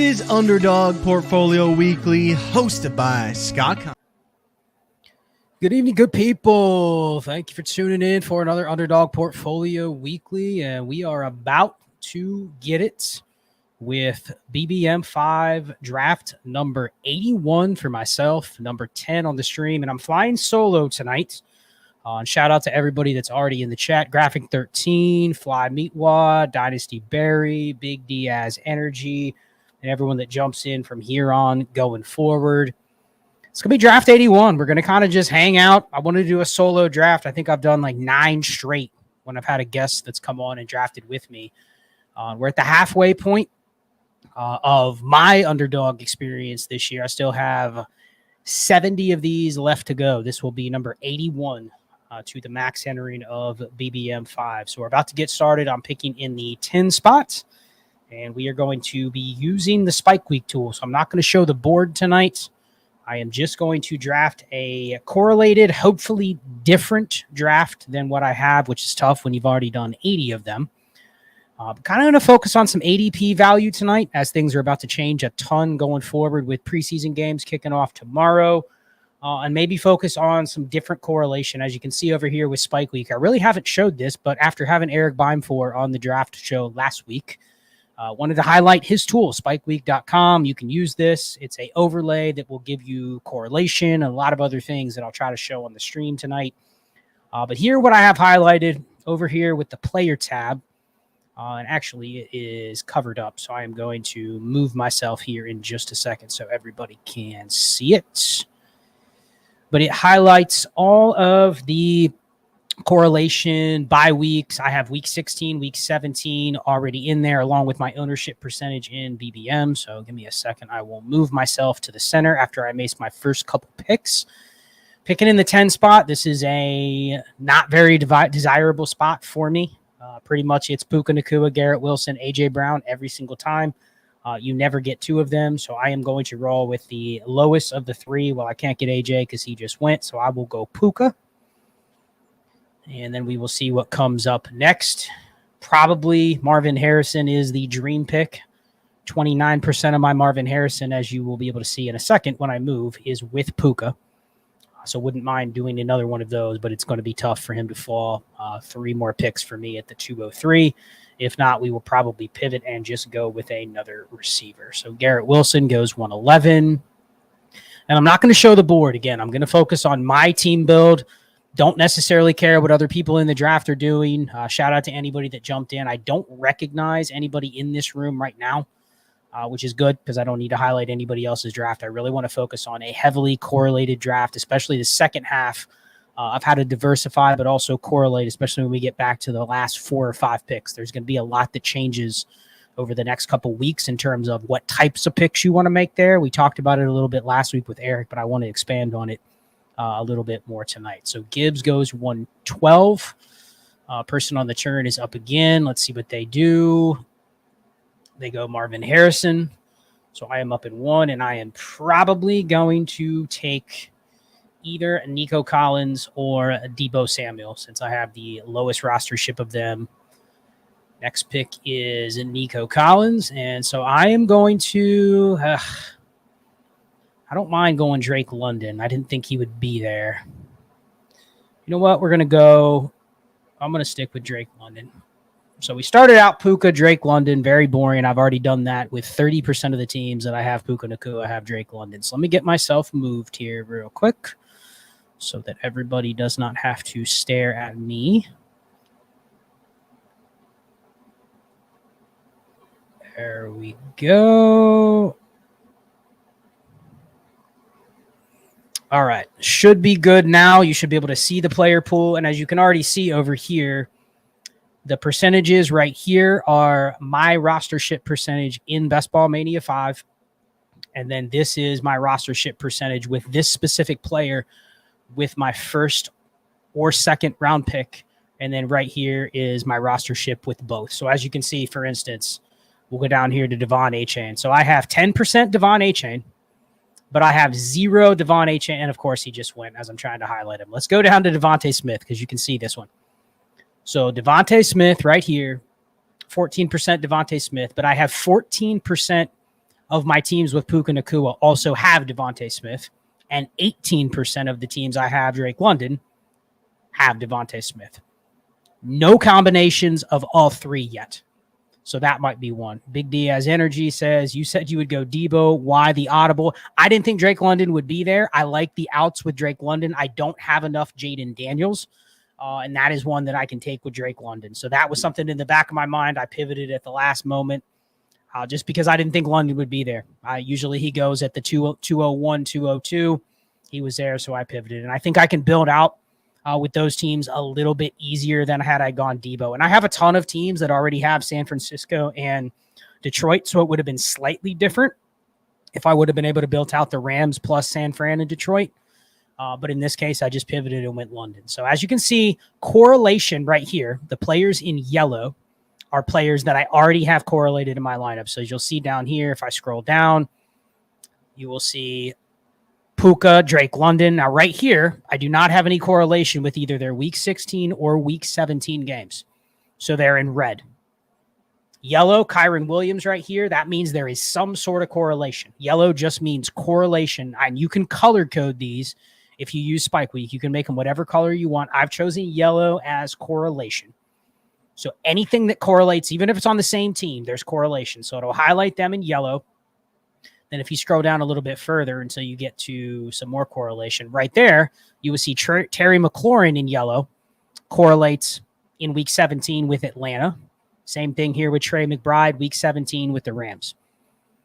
is Underdog Portfolio Weekly, hosted by Scott Con. Good evening, good people. Thank you for tuning in for another Underdog Portfolio Weekly, and we are about to get it with BBM5 draft number 81 for myself, number 10 on the stream, and I'm flying solo tonight. And shout out to everybody that's already in the chat. Graphic 13, Fly Meatwad, Dynasty Barry, Big Diaz Energy, and everyone that jumps in from here on going forward. It's going to be draft 81. We're going to kind of just hang out. I wanted to do a solo draft. I think I've done like 9 straight when I've had a guest that's come on and drafted with me. We're at the halfway point of my underdog experience this year. I still have 70 of these left to go. This will be number 81 to the max entering of BBM5. So we're about to get started. I'm picking in the 10 spots, and we are going to be using the Spike Week tool. So I'm not going to show the board tonight. I am just going to draft a correlated, hopefully different draft than what I have, which is tough when you've already done 80 of them. Kind of going to focus on some ADP value tonight as things are about to change a ton going forward with preseason games kicking off tomorrow. And maybe focus on some different correlation. As you can see over here with Spike Week, I really haven't showed this, but after having Eric Beimfor on the draft show last week, wanted to highlight his tool, spikeweek.com. You can use this. It's a overlay that will give you correlation and a lot of other things that I'll try to show on the stream tonight. But here, what I have highlighted over here with the player tab, and actually it is covered up, so I am going to move myself here in just a second so everybody can see it. But it highlights all of the correlation by weeks. I have week 16, week 17 already in there, along with my ownership percentage in BBM. So give me a second. I will move myself to the center after I make my first couple picks. Picking in the 10 spot, this is a not very desirable spot for me. Pretty much it's Puka Nacua, Garrett Wilson, A.J. Brown every single time. You never get 2 of them, so I am going to roll with the lowest of the 3. Well, I can't get AJ because he just went, so I will go Puka. And then we will see what comes up next. Probably Marvin Harrison is the dream pick. 29% of my Marvin Harrison, as you will be able to see in a second when I move, is with Puka. So wouldn't mind doing another one of those, but it's going to be tough for him to fall. 3 more picks for me at the 203. If not, we will probably pivot and just go with another receiver. So Garrett Wilson goes 111. And I'm not going to show the board again. I'm going to focus on my team build. Don't necessarily care what other people in the draft are doing. Shout out to anybody that jumped in. I don't recognize anybody in this room right now, which is good because I don't need to highlight anybody else's draft. I really want to focus on a heavily correlated draft, especially the second half. I've had to diversify, but also correlate, especially when we get back to the last 4 or 5 picks. There's going to be a lot that changes over the next couple weeks in terms of what types of picks you want to make there. We talked about it a little bit last week with Eric, but I want to expand on it a little bit more tonight. So Gibbs goes 112. Person on the turn is up again. Let's see what they do. They go Marvin Harrison. So I am up in 1, and I am probably going to take either Nico Collins or Deebo Samuel, since I have the lowest rostership of them. Next pick is Nico Collins, and so I am going to I don't mind going Drake London. I didn't think he would be there. You know what? I'm going to stick with Drake London. So we started out Puka, Drake London, very boring. I've already done that with 30% of the teams that I have Puka Nacua, I have Drake London. So let me get myself moved here real quick so that everybody does not have to stare at me. There we go. All right. Should be good now. You should be able to see the player pool. And as you can already see over here, the percentages right here are my rostership percentage in Bestball Mania 5. And then this is my rostership percentage with this specific player with my first or second round pick. And then right here is my rostership with both. So as you can see, for instance, we'll go down here to Devon A-Chain. So I have 10% Devon A-Chain, but I have 0 Devon A-Chain. And of course, he just went as I'm trying to highlight him. Let's go down to Devontae Smith because you can see this one. So Devontae Smith right here, 14% Devontae Smith, but I have 14% of my teams with Puka Nacua also have Devontae Smith, and 18% of the teams I have Drake London have Devontae Smith. No combinations of all three yet. So that might be one. Big D has energy says, you said you would go Debo. Why the audible? I didn't think Drake London would be there. I like the outs with Drake London. I don't have enough Jaden Daniels. And that is one that I can take with Drake London. So that was something in the back of my mind. I pivoted at the last moment just because I didn't think London would be there. Usually he goes at the 201, 202. He was there, so I pivoted. And I think I can build out with those teams a little bit easier than had I gone Debo. And I have a ton of teams that already have San Francisco and Detroit, so it would have been slightly different if I would have been able to build out the Rams plus San Fran and Detroit. But in this case, I just pivoted and went London. So as you can see, correlation right here, the players in yellow are players that I already have correlated in my lineup. So as you'll see down here, if I scroll down, you will see Puka, Drake London. Now, right here, I do not have any correlation with either their Week 16 or Week 17 games. So they're in red. Yellow, Kyron Williams right here. That means there is some sort of correlation. Yellow just means correlation. And you can color code these if you use Spike Week. You can make them whatever color you want. I've chosen yellow as correlation. So anything that correlates, even if it's on the same team, there's correlation. So it'll highlight them in yellow. Then if you scroll down a little bit further until you get to some more correlation, right there, you will see Terry McLaurin in yellow correlates in Week 17 with Atlanta. Same thing here with Trey McBride, Week 17 with the Rams.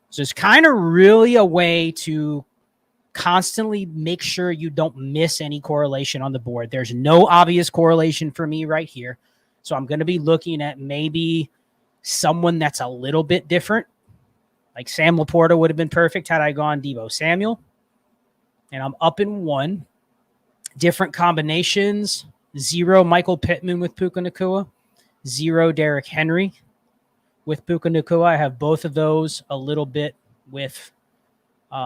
So it's kind of really a way to constantly make sure you don't miss any correlation on the board. There's no obvious correlation for me right here. So I'm going to be looking at maybe someone that's a little bit different. Like Sam Laporta would have been perfect had I gone Debo Samuel. And I'm up in one. Different combinations. 0 Michael Pittman with Puka Nacua. 0 Derrick Henry with Puka Nacua. I have both of those a little bit with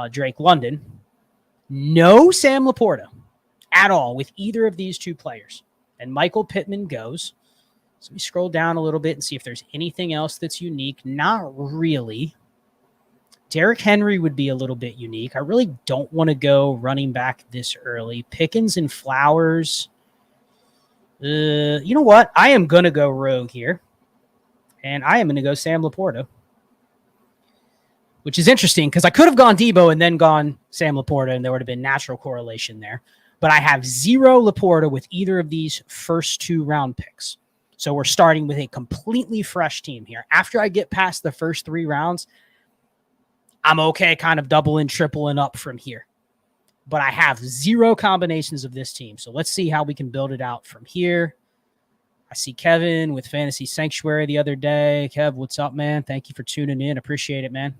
Drake London. No Sam Laporta at all with either of these two players. And Michael Pittman goes. So let me scroll down a little bit and see if there's anything else that's unique. Not really. Derrick Henry would be a little bit unique. I really don't want to go running back this early. Pickens and Flowers. You know what? I am going to go rogue here. And I am going to go Sam Laporta. Which is interesting because I could have gone Debo and then gone Sam Laporta and there would have been natural correlation there. But I have 0 Laporta with either of these first 2 round picks. So we're starting with a completely fresh team here. After I get past the first 3 rounds, I'm okay kind of doubling, tripling up from here. But I have 0 combinations of this team. So let's see how we can build it out from here. I see Kevin with Fantasy Sanctuary the other day. Kev, what's up, man? Thank you for tuning in. Appreciate it, man.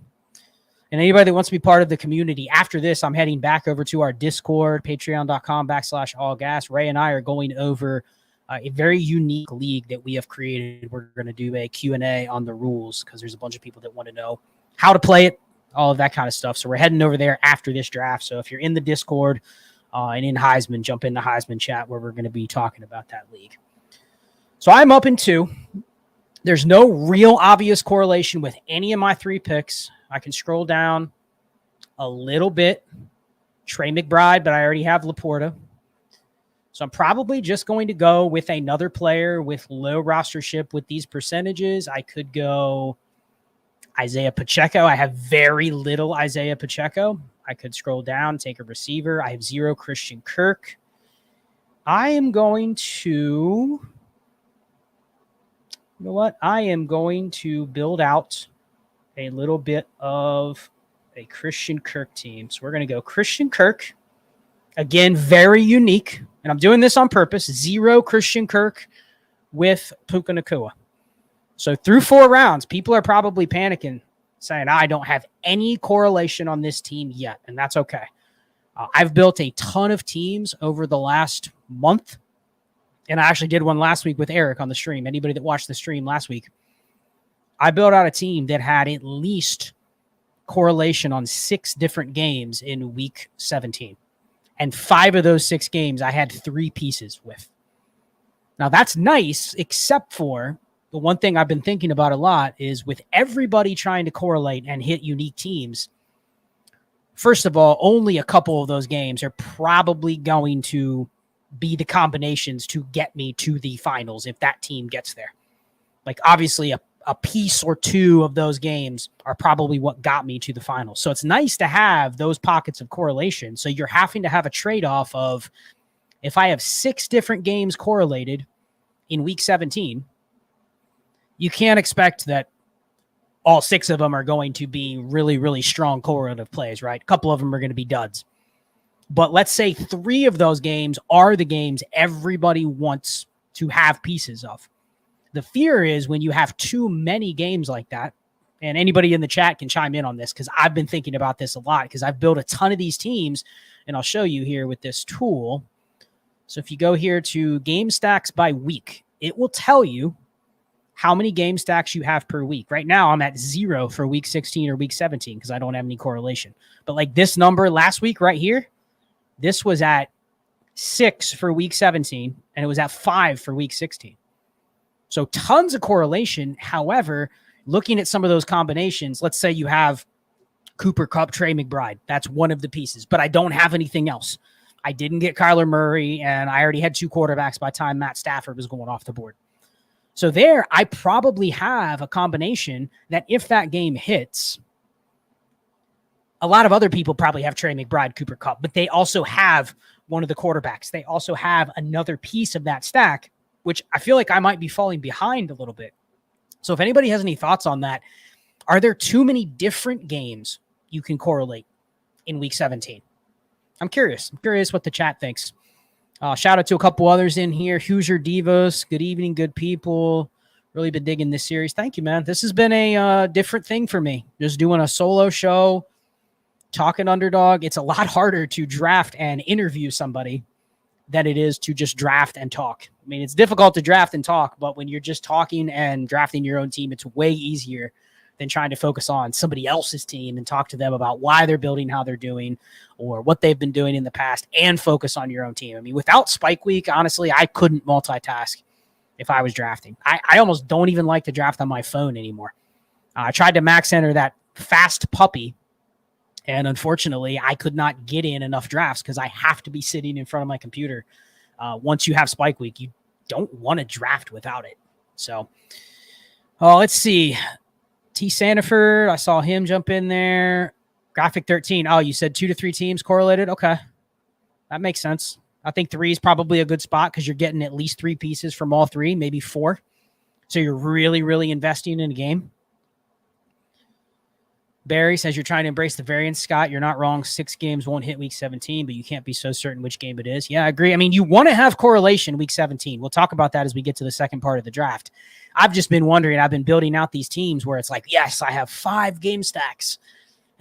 And anybody that wants to be part of the community, after this, I'm heading back over to our Discord, patreon.com/ALLGAS. Ray and I are going over a very unique league that we have created. We're going to do a Q&A on the rules because there's a bunch of people that want to know how to play it, all of that kind of stuff. So we're heading over there after this draft. So if you're in the Discord and in Heisman, jump in the Heisman chat where we're going to be talking about that league. So I'm up in 2. There's no real obvious correlation with any of my 3 picks. I can scroll down a little bit. Trey McBride, but I already have Laporta. So I'm probably just going to go with another player with low rostership with these percentages. I could go Isaiah Pacheco. I have very little Isaiah Pacheco. I could scroll down, take a receiver. I have 0 Christian Kirk. I am going to, you know what? I am going to build out a little bit of a Christian Kirk team. So we're going to go Christian Kirk. Again, very unique. And I'm doing this on purpose. 0 Christian Kirk with Puka Nacua. So through 4 rounds, people are probably panicking, saying, I don't have any correlation on this team yet. And that's okay. I've built a ton of teams over the last month. And I actually did one last week with Eric on the stream. Anybody that watched the stream last week, I built out a team that had at least correlation on 6 different games in week 17. And 5 of those 6 games I had 3 pieces with. Now that's nice, except for the one thing I've been thinking about a lot is with everybody trying to correlate and hit unique teams, first of all, only a couple of those games are probably going to be the combinations to get me to the finals if that team gets there. Like, obviously, a piece or two of those games are probably what got me to the finals. So it's nice to have those pockets of correlation. So you're having to have a trade-off of, if I have 6 different games correlated in week 17, you can't expect that all 6 of them are going to be really, really strong correlative plays, right? A couple of them are going to be duds. But let's say 3 of those games are the games everybody wants to have pieces of. The fear is when you have too many games like that, and anybody in the chat can chime in on this because I've been thinking about this a lot because I've built a ton of these teams, and I'll show you here with this tool. So if you go here to game stacks by week, it will tell you how many game stacks you have per week. Right now, I'm at 0 for week 16 or week 17 because I don't have any correlation. But like this number last week right here, this was at 6 for week 17, and it was at 5 for week 16. So tons of correlation. However, looking at some of those combinations, let's say you have Cooper Kupp, Trey McBride. That's one of the pieces, but I don't have anything else. I didn't get Kyler Murray, and I already had 2 quarterbacks by the time Matt Stafford was going off the board. So there, I probably have a combination that if that game hits, a lot of other people probably have Trey McBride, Cooper Kupp, but they also have one of the quarterbacks. They also have another piece of that stack, which I feel like I might be falling behind a little bit. So if anybody has any thoughts on that, are there too many different games you can correlate in week 17? I'm curious. I'm curious what the chat thinks. Shout out to a couple others in here. Hoosier Divos. Good evening, good people. Really been digging this series. Thank you, man. This has been a different thing for me. Just doing a solo show, talking underdog. It's a lot harder to draft and interview somebody than it is to just draft and talk. I mean, it's difficult to draft and talk, but when you're just talking and drafting your own team, it's way easier than trying to focus on somebody else's team and talk to them about why they're building, how they're doing, or what they've been doing in the past, and focus on your own team. I mean, without Spike Week, honestly, I couldn't multitask if I was drafting. I almost don't even like to draft on my phone anymore. I tried to max enter that fast puppy, and unfortunately, I could not get in enough drafts because I have to be sitting in front of my computer. Once you have Spike Week, you don't want to draft without it. So, let's see. T. Sanford, I saw him jump in there. Graphic 13. Oh, you said 2 to 3 teams correlated? Okay. That makes sense. I think 3 is probably a good spot because you're getting at least 3 pieces from all 3, maybe 4. So you're really, really investing in a game. Barry says you're trying to embrace the variance, Scott. You're not wrong. 6 games won't hit week 17, but you can't be so certain which game it is. Yeah, I agree. I mean, you want to have correlation week 17. We'll talk about that as we get to the second part of the draft. I've just been wondering, I've been building out these teams where it's like, yes, I have 5 game stacks.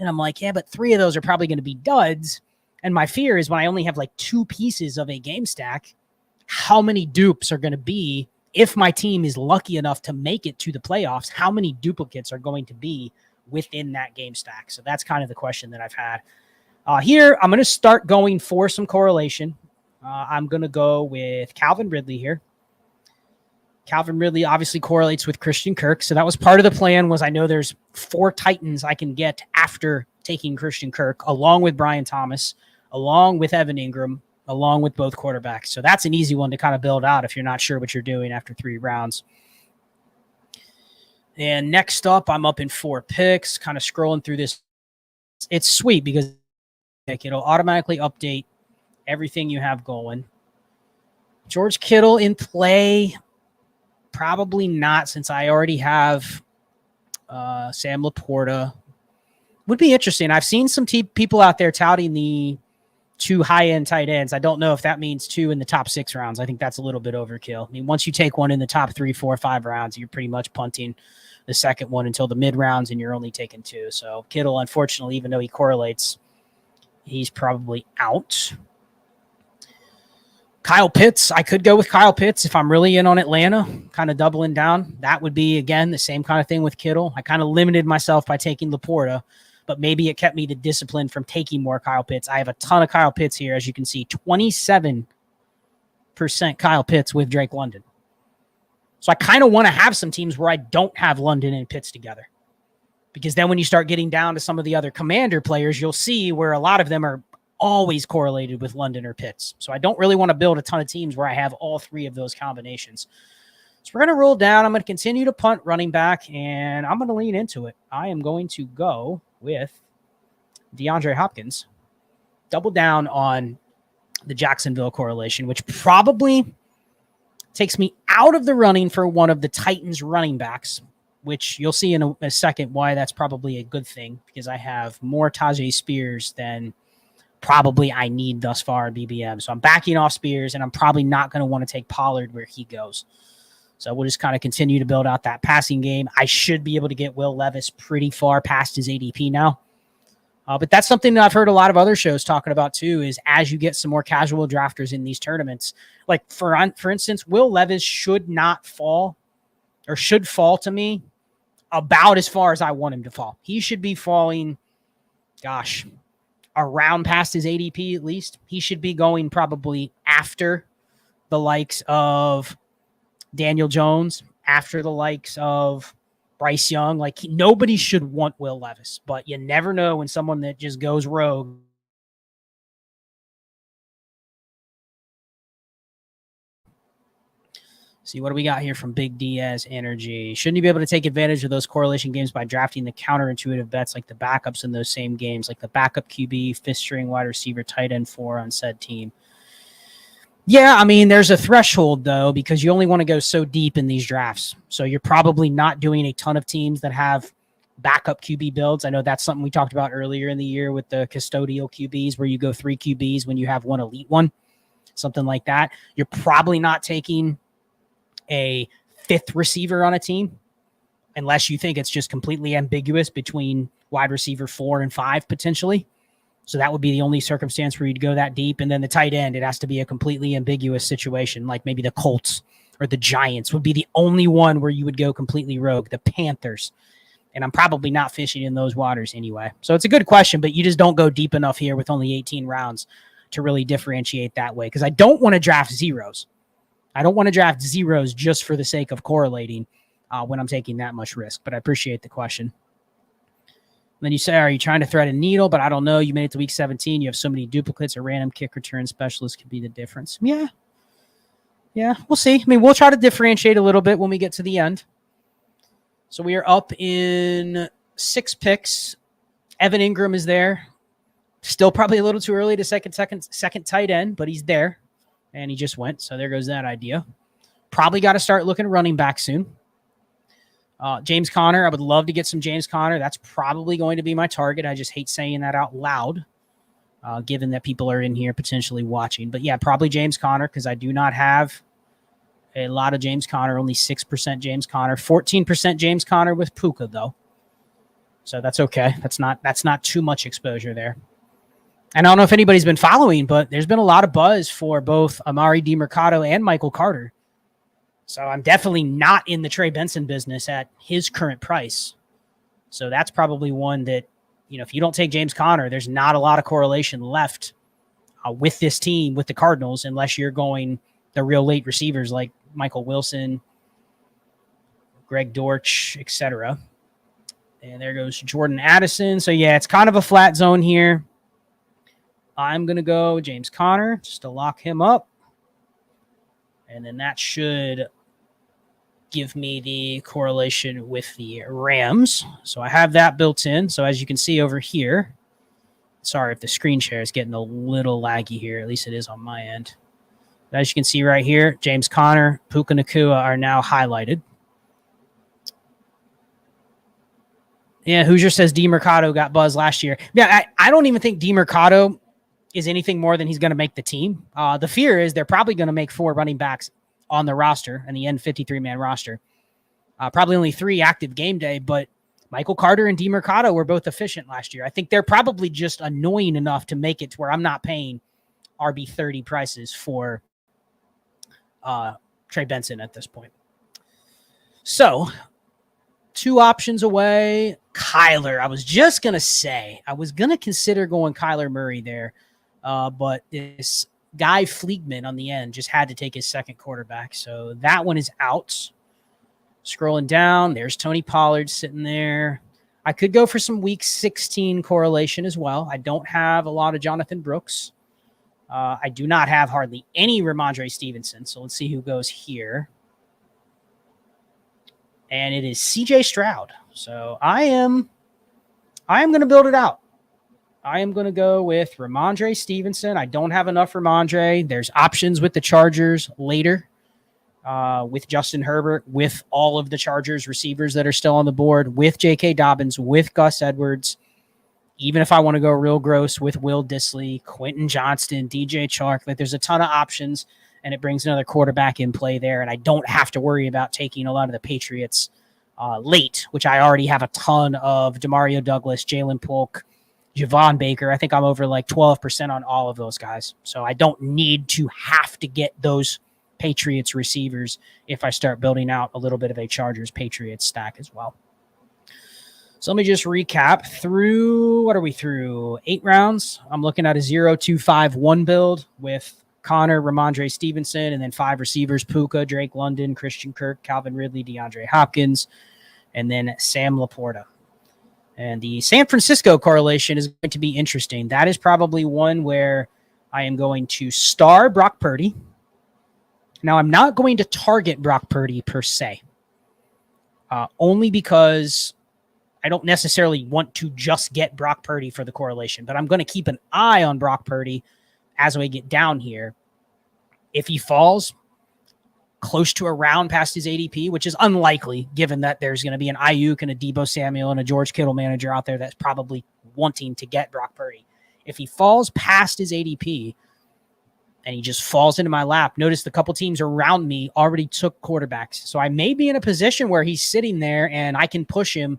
And I'm like, yeah, but 3 of those are probably going to be duds. And my fear is when I only have like 2 pieces of a game stack, how many dupes are going to be, if my team is lucky enough to make it to the playoffs, how many duplicates are going to be within that game stack? So that's kind of the question that I've had. Here, I'm going to start going for some correlation. I'm going to go with Calvin Ridley here. Calvin Ridley obviously correlates with Christian Kirk. So that was part of the plan, was I know there's 4 Titans I can get after taking Christian Kirk, along with Brian Thomas, along with Evan Ingram, along with both quarterbacks. So that's an easy one to kind of build out if you're not sure what you're doing after 3 rounds. And next up, I'm up in 4 picks, kind of scrolling through this. It's sweet because it'll automatically update everything you have going. George Kittle in play. Probably not, since I already have Sam Laporta. Would be interesting. I've seen some people out there touting the 2 high-end tight ends. I don't know if that means 2 in the top 6 rounds. I think that's a little bit overkill. I mean, once you take one in the top 3, 4, 5 rounds, you're pretty much punting the second one until the mid rounds, and you're only taking 2. So Kittle, unfortunately, even though he correlates, he's probably out. Kyle Pitts, I could go with Kyle Pitts if I'm really in on Atlanta, kind of doubling down. That would be, again, the same kind of thing with Kittle. I kind of limited myself by taking Laporta, but maybe it kept me the discipline from taking more Kyle Pitts. I have a ton of Kyle Pitts here. As you can see, 27% Kyle Pitts with Drake London. So I kind of want to have some teams where I don't have London and Pitts together. Because then when you start getting down to some of the other Commander players, you'll see where a lot of them are always correlated with London or Pitts. So I don't really want to build a ton of teams where I have all three of those combinations. So we're going to roll down. I'm going to continue to punt running back, and I'm going to lean into it. I am going to go with DeAndre Hopkins. Double down on the Jacksonville correlation, which probably takes me out of the running for one of the Titans running backs, which you'll see in a second why that's probably a good thing, because I have more Tajay Spears than probably I need thus far in BBM. So I'm backing off Spears, and I'm probably not going to want to take Pollard where he goes. So we'll just kind of continue to build out that passing game. I should be able to get Will Levis pretty far past his ADP now. But that's something that I've heard a lot of other shows talking about too, is as you get some more casual drafters in these tournaments, like for instance, Will Levis should not fall, or should fall to me about as far as I want him to fall. He should be falling, around past his ADP at least. He should be going probably after the likes of Daniel Jones, after the likes of Bryce Young. Like, nobody should want Will Levis, but you never know when someone that just goes rogue. See, what do we got here from Big Diaz Energy? Shouldn't you be able to take advantage of those correlation games by drafting the counterintuitive bets like the backups in those same games, like the backup QB, fifth string wide receiver, tight end 4 on said team? Yeah, I mean, there's a threshold, though, because you only want to go so deep in these drafts. So you're probably not doing a ton of teams that have backup QB builds. I know that's something we talked about earlier in the year with the custodial QBs, where you go 3 QBs when you have one elite one, something like that. You're probably not taking a 5th receiver on a team unless you think it's just completely ambiguous between wide receiver 4 and 5 potentially. So that would be the only circumstance where you'd go that deep. And then the tight end, it has to be a completely ambiguous situation, like maybe the Colts or the Giants would be the only one where you would go completely rogue, the Panthers. And I'm probably not fishing in those waters anyway. So it's a good question, but you just don't go deep enough here with only 18 rounds to really differentiate that way, because I don't want to draft zeros. I don't want to draft zeros just for the sake of correlating when I'm taking that much risk, but I appreciate the question. Then you say, are you trying to thread a needle? But I don't know. You made it to week 17. You have so many duplicates. A random kick return specialist could be the difference. Yeah. We'll see. I mean, we'll try to differentiate a little bit when we get to the end. So we are up in 6 picks. Evan Ingram is there. Still probably a little too early to second tight end, but he's there. And he just went. So there goes that idea. Probably got to start looking running back soon. James Conner, I would love to get some James Conner. That's probably going to be my target. I just hate saying that out loud, given that people are in here potentially watching. But yeah, probably James Conner, because I do not have a lot of James Conner, only 6% James Conner, 14% James Conner with Puka, though. So that's okay. That's not too much exposure there. And I don't know if anybody's been following, but there's been a lot of buzz for both Amari DiMercato and Michael Carter. So I'm definitely not in the Trey Benson business at his current price. So that's probably one that, if you don't take James Conner, there's not a lot of correlation left with this team, with the Cardinals, unless you're going the real late receivers like Michael Wilson, Greg Dortch, etc. And there goes Jordan Addison. So yeah, it's kind of a flat zone here. I'm going to go James Conner just to lock him up. And then that should give me the correlation with the Rams. So I have that built in. So as you can see over here, sorry if the screen share is getting a little laggy here. At least it is on my end. But as you can see right here, James Conner, Puka Nacua are now highlighted. Yeah, Hoosier says DiMercato got buzz last year. Yeah, I don't even think DiMercato is anything more than he's going to make the team. The fear is they're probably going to make 4 running backs on the roster and the end 53-man roster. Probably only 3 active game day, but Michael Carter and DiMercato were both efficient last year. I think they're probably just annoying enough to make it to where I'm not paying RB30 prices for Trey Benson at this point. So 2 options away. Kyler. I was just going to say, I was going to consider going Kyler Murray there, but this Guy Fleegman on the end just had to take his second quarterback. So that one is out. Scrolling down, there's Tony Pollard sitting there. I could go for some week 16 correlation as well. I don't have a lot of Jonathan Brooks. I do not have hardly any Ramondre Stevenson. So let's see who goes here. And it is CJ Stroud. So I am going to build it out. I am going to go with Ramondre Stevenson. I don't have enough Ramondre. There's options with the Chargers later. With Justin Herbert, with all of the Chargers receivers that are still on the board, with J.K. Dobbins, with Gus Edwards. Even if I want to go real gross with Will Dissly, Quentin Johnston, DJ Chark, like there's a ton of options, and it brings another quarterback in play there, and I don't have to worry about taking a lot of the Patriots late, which I already have a ton of Demario Douglas, Jalen Polk, Javon Baker. I think I'm over like 12% on all of those guys. So I don't need to have to get those Patriots receivers if I start building out a little bit of a Chargers Patriots stack as well. So let me just recap through, what are we through? 8 rounds. I'm looking at a 0-2-5-1 build with Connor, Ramondre Stevenson, and then 5 receivers, Puka, Drake London, Christian Kirk, Calvin Ridley, DeAndre Hopkins, and then Sam Laporta. And the San Francisco correlation is going to be interesting. That is probably one where I am going to star Brock Purdy. Now, I'm not going to target Brock Purdy per se, only because I don't necessarily want to just get Brock Purdy for the correlation, but I'm going to keep an eye on Brock Purdy as we get down here. If he falls close to a round past his ADP, which is unlikely, given that there's going to be an Ayuk and a Deebo Samuel and a George Kittle manager out there that's probably wanting to get Brock Purdy. If he falls past his ADP, and he just falls into my lap. Notice the couple teams around me already took quarterbacks. So I may be in a position where he's sitting there and I can push him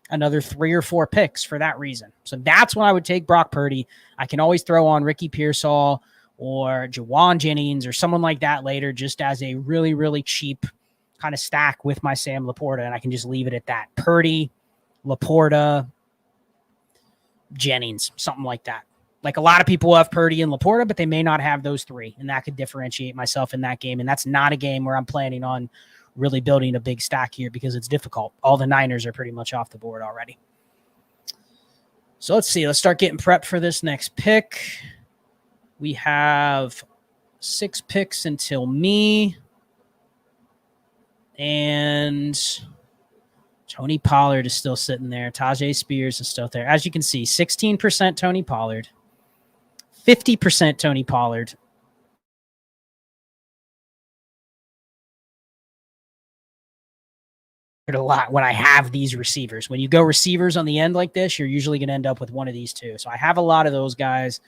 another 3 or 4 picks for that reason. So that's when I would take Brock Purdy. I can always throw on Ricky Pearsall or Jawan Jennings or someone like that later, just as a really, really cheap kind of stack with my Sam Laporta. And I can just leave it at that. Purdy, Laporta, Jennings, something like that. Like a lot of people have Purdy and Laporta, but they may not have those 3, and that could differentiate myself in that game. And that's not a game where I'm planning on really building a big stack here because it's difficult. All the Niners are pretty much off the board already. So let's see. Let's start getting prepped for this next pick. We have 6 picks until me. And Tony Pollard is still sitting there. Tajay Spears is still there. As you can see, 16% Tony Pollard. 50% Tony Pollard. A lot when I have these receivers. When you go receivers on the end like this, you're usually going to end up with one of these 2. So I have a lot of those guys.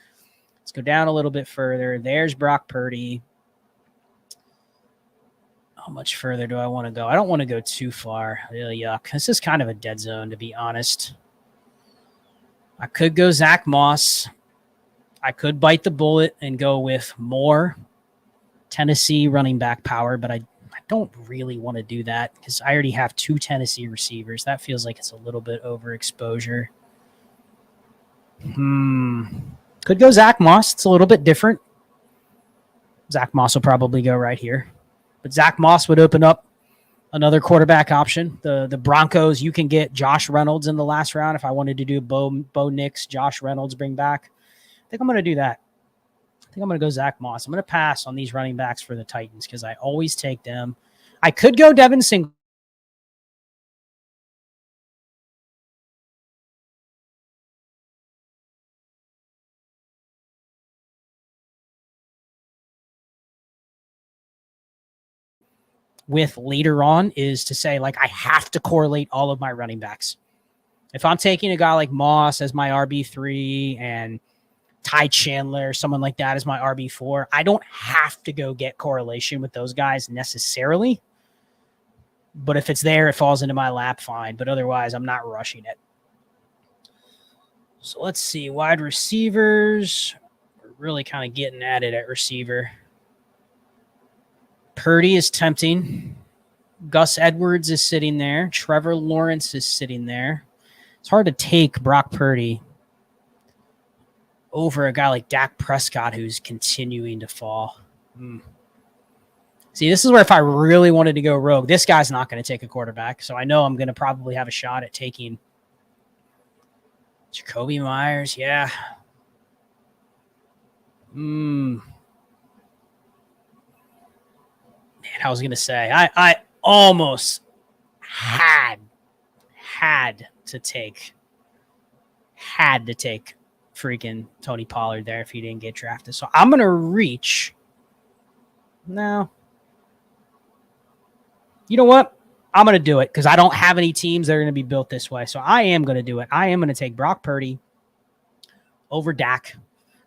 Let's go down a little bit further. There's Brock Purdy. How much further do I want to go? I don't want to go too far. Yuck. This is kind of a dead zone, to be honest. I could go Zach Moss. I could bite the bullet and go with more Tennessee running back power, but I don't really want to do that because I already have 2 Tennessee receivers. That feels like it's a little bit overexposure. Could go Zach Moss. It's a little bit different. Zach Moss will probably go right here. But Zach Moss would open up another quarterback option. The Broncos, you can get Josh Reynolds in the last round. If I wanted to do Bo Nix, Josh Reynolds, bring back. I think I'm going to do that. I think I'm going to go Zach Moss. I'm going to pass on these running backs for the Titans because I always take them. I could go Devin Singletary. With later on is to say, like, I have to correlate all of my running backs. If I'm taking a guy like Moss as my RB3 and Ty Chandler, someone like that as my RB4, I don't have to go get correlation with those guys necessarily. But if it's there, it falls into my lap, fine. But otherwise, I'm not rushing it. So let's see. Wide receivers. We're really kind of getting at it at receiver. Purdy is tempting. Gus Edwards is sitting there. Trevor Lawrence is sitting there. It's hard to take Brock Purdy over a guy like Dak Prescott who's continuing to fall. See, this is where if I really wanted to go rogue, this guy's not going to take a quarterback. So I know I'm going to probably have a shot at taking Jacoby Myers. Yeah. Man, I was going to say, I almost had to take freaking Tony Pollard there if he didn't get drafted. So I'm going to reach. No. You know what? I'm going to do it because I don't have any teams that are going to be built this way. So I am going to do it. I am going to take Brock Purdy over Dak.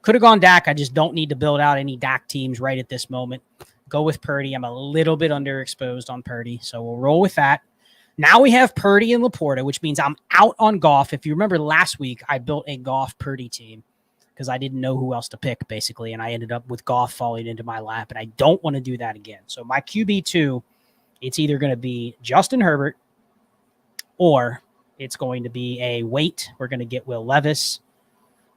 Could have gone Dak. I just don't need to build out any Dak teams right at this moment. Go with Purdy. I'm a little bit underexposed on Purdy, so we'll roll with that. Now we have Purdy and Laporta, which means I'm out on Goff. If you remember last week, I built a Goff Purdy team because I didn't know who else to pick, basically, and I ended up with Goff falling into my lap, and I don't want to do that again. So my QB2, it's either going to be Justin Herbert or it's going to be a wait. We're going to get Will Levis.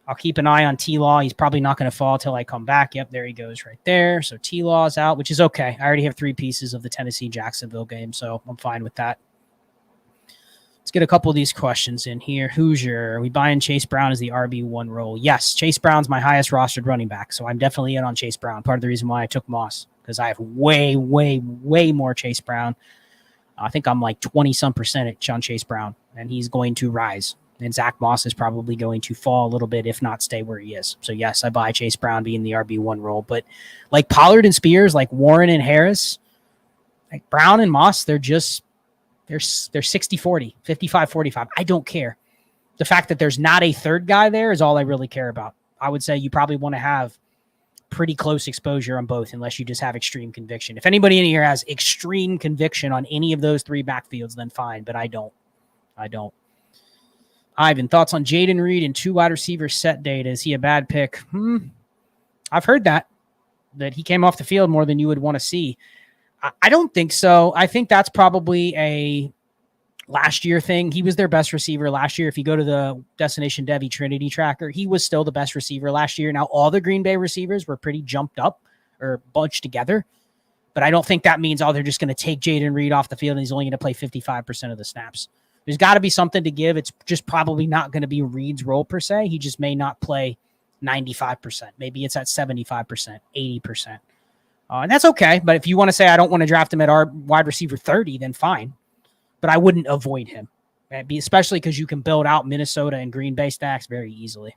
I'll keep an eye on T-Law. He's probably not going to fall till I come back. Yep, there he goes right there. So T-Law is out, which is okay. I already have 3 pieces of the Tennessee-Jacksonville game, so I'm fine with that. Let's get a couple of these questions in here. Hoosier, are we buying Chase Brown as the RB1 role? Yes, Chase Brown's my highest rostered running back, so I'm definitely in on Chase Brown. Part of the reason why I took Moss, because I have way more Chase Brown. I think I'm like 20-some% on Chase Brown, and he's going to rise. And Zach Moss is probably going to fall a little bit, if not stay where he is. So, yes, I buy Chase Brown being the RB1 role. But like Pollard and Spears, like Warren and Harris, like Brown and Moss, they're 60-40, 55-45. I don't care. The fact that there's not a third guy there is all I really care about. I would say you probably want to have pretty close exposure on both unless you just have extreme conviction. If anybody in here has extreme conviction on any of those 3 backfields, then fine, but I don't. Ivan, thoughts on Jaden Reed and 2 wide receiver set data? Is he a bad pick? I've heard that he came off the field more than you would want to see. I don't think so. I think that's probably a last year thing. He was their best receiver last year. If you go to the Destination Devy Trinity tracker, he was still the best receiver last year. Now, all the Green Bay receivers were pretty jumped up or bunched together, but I don't think that means, they're just going to take Jaden Reed off the field and he's only going to play 55% of the snaps. There's got to be something to give. It's just probably not going to be Reed's role per se. He just may not play 95%. Maybe it's at 75%, 80%. And that's okay. But if you want to say I don't want to draft him at our wide receiver 30, then fine. But I wouldn't avoid him, right? Especially because you can build out Minnesota and Green Bay stacks very easily.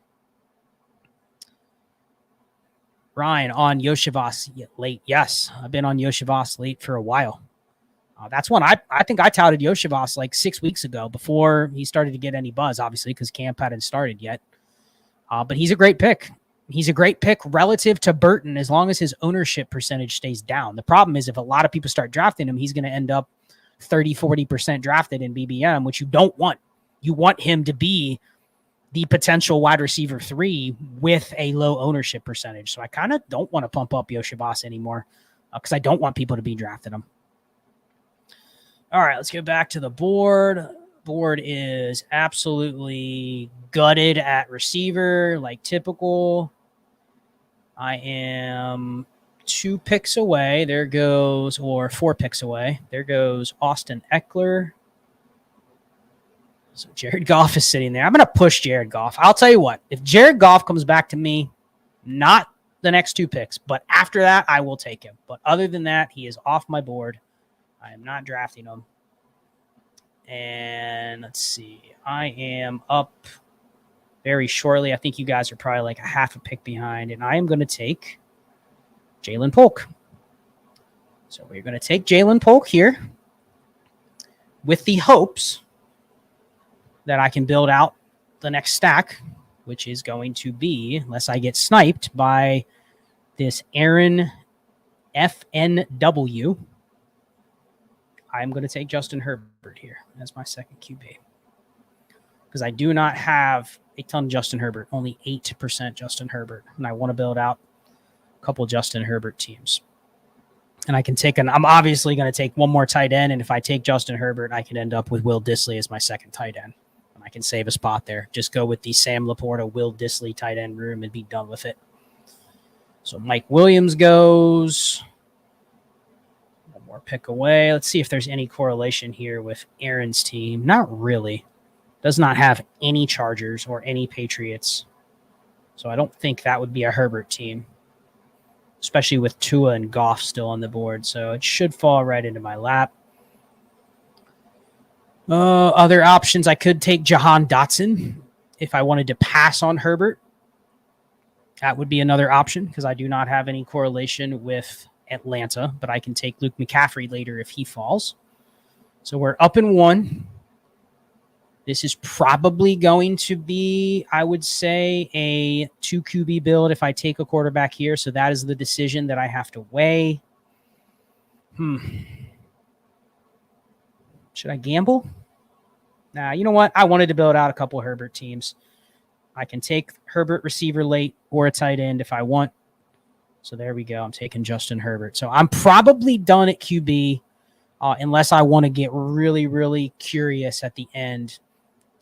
Ryan, on Yoshivas late. Yes, I've been on Yoshivas late for a while. That's one I think I touted Yoshivas like 6 weeks ago before he started to get any buzz, obviously, because camp hadn't started yet. But he's a great pick. He's a great pick relative to Burton as long as his ownership percentage stays down. The problem is if a lot of people start drafting him, he's going to end up 30-40% drafted in BBM, which you don't want. You want him to be the potential wide receiver 3 with a low ownership percentage. So I kind of don't want to pump up Yoshivas anymore because I don't want people to be drafting him. All right, let's get back to the board. Board is absolutely gutted at receiver, like typical. I am 2 picks away. There goes, or 4 picks away. There goes Austin Eckler. So Jared Goff is sitting there. I'm going to push Jared Goff. I'll tell you what, if Jared Goff comes back to me, not the next 2 picks, but after that, I will take him. But other than that, he is off my board. I am not drafting him. And let's see. I am up very shortly. I think you guys are probably like a half a pick behind. And I am going to take Jalen Polk. So we're going to take Jalen Polk here with the hopes that I can build out the next stack, which is going to be, unless I get sniped by this Aaron FNW, I'm going to take Justin Herbert here as my second QB. Because I do not have a ton of Justin Herbert, only 8% Justin Herbert. And I want to build out a couple Justin Herbert teams. And I can take I'm obviously going to take one more tight end. And if I take Justin Herbert, I can end up with Will Dissly as my second tight end. And I can save a spot there. Just go with the Sam Laporta, Will Dissly tight end room and be done with it. So Mike Williams goes. pick away. Let's see if there's any correlation here with Aaron's team. Not really. Does not have any Chargers or any Patriots. So I don't think that would be a Herbert team, especially with Tua and Goff still on the board. So it should fall right into my lap. Other options, I could take Jahan Dotson if I wanted to pass on Herbert. That would be another option because I do not have any correlation with Atlanta, but I can take Luke McCaffrey later if he falls. So we're up in 1. This is probably going to be, I would say, a 2 QB build if I take a quarterback here. So that is the decision that I have to weigh. Should I gamble? Nah, you know what? I wanted to build out a couple of Herbert teams. I can take Herbert receiver late or a tight end if I want. So there we go. I'm taking Justin Herbert. So I'm probably done at QB unless I want to get really, really curious at the end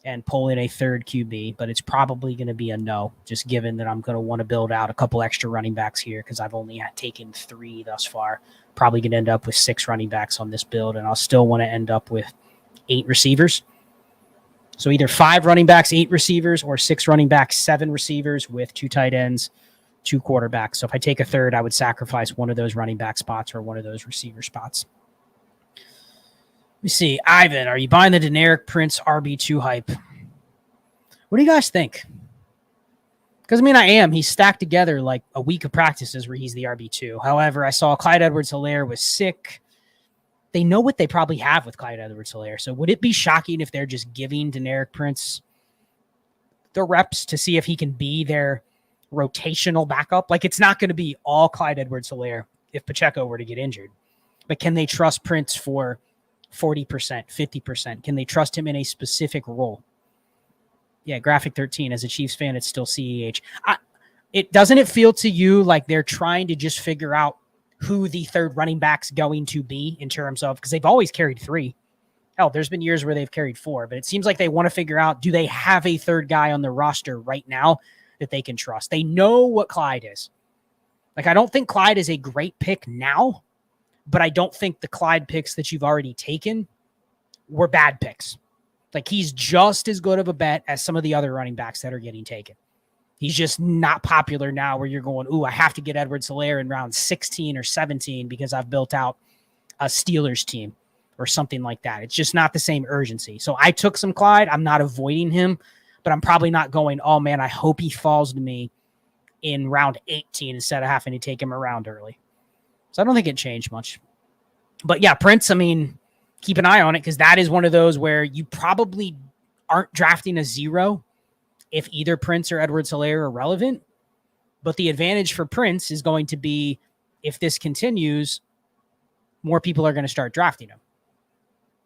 and pull in a third QB. But it's probably going to be a no, just given that I'm going to want to build out a couple extra running backs here because I've only taken 3 thus far. Probably going to end up with 6 running backs on this build, and I'll still want to end up with 8 receivers. So either 5 running backs, 8 receivers, or 6 running backs, 7 receivers with 2 tight ends, 2 quarterbacks. So if I take a third, I would sacrifice one of those running back spots or one of those receiver spots. Let me see. Ivan, are you buying the Deneric Prince RB2 hype? What do you guys think? Because, I mean, I am. He's stacked together like a week of practices where he's the RB2. However, I saw Clyde Edwards-Helaire was sick. They know what they probably have with Clyde Edwards-Helaire. So would it be shocking if they're just giving Deneric Prince the reps to see if he can be their rotational backup? Like, it's not going to be all Clyde Edwards-Helaire if Pacheco were to get injured. But can they trust Prince for 40%, 50%? Can they trust him in a specific role? Yeah, Graphic 13, as a Chiefs fan, it's still CEH. Doesn't it feel to you like they're trying to just figure out who the third running back's going to be in terms of, because they've always carried 3. Hell, there's been years where they've carried 4, but it seems like they want to figure out, do they have a third guy on the roster right now that they can trust? They know what Clyde is. Like, I don't think Clyde is a great pick now, but I don't think the Clyde picks that you've already taken were bad picks. Like, he's just as good of a bet as some of the other running backs that are getting taken. He's just not popular now where you're going, ooh, I have to get Edwards-Helaire in round 16 or 17 because I've built out a Steelers team or something like that. It's just not the same urgency. So I took some Clyde. I'm not avoiding him, but I'm probably not going, oh, man, I hope he falls to me in round 18 instead of having to take him around early. So I don't think it changed much. But, yeah, Prince, I mean, keep an eye on it because that is one of those where you probably aren't drafting a 0 if either Prince or Edwards-Helaire are relevant. But the advantage for Prince is going to be if this continues, more people are going to start drafting him.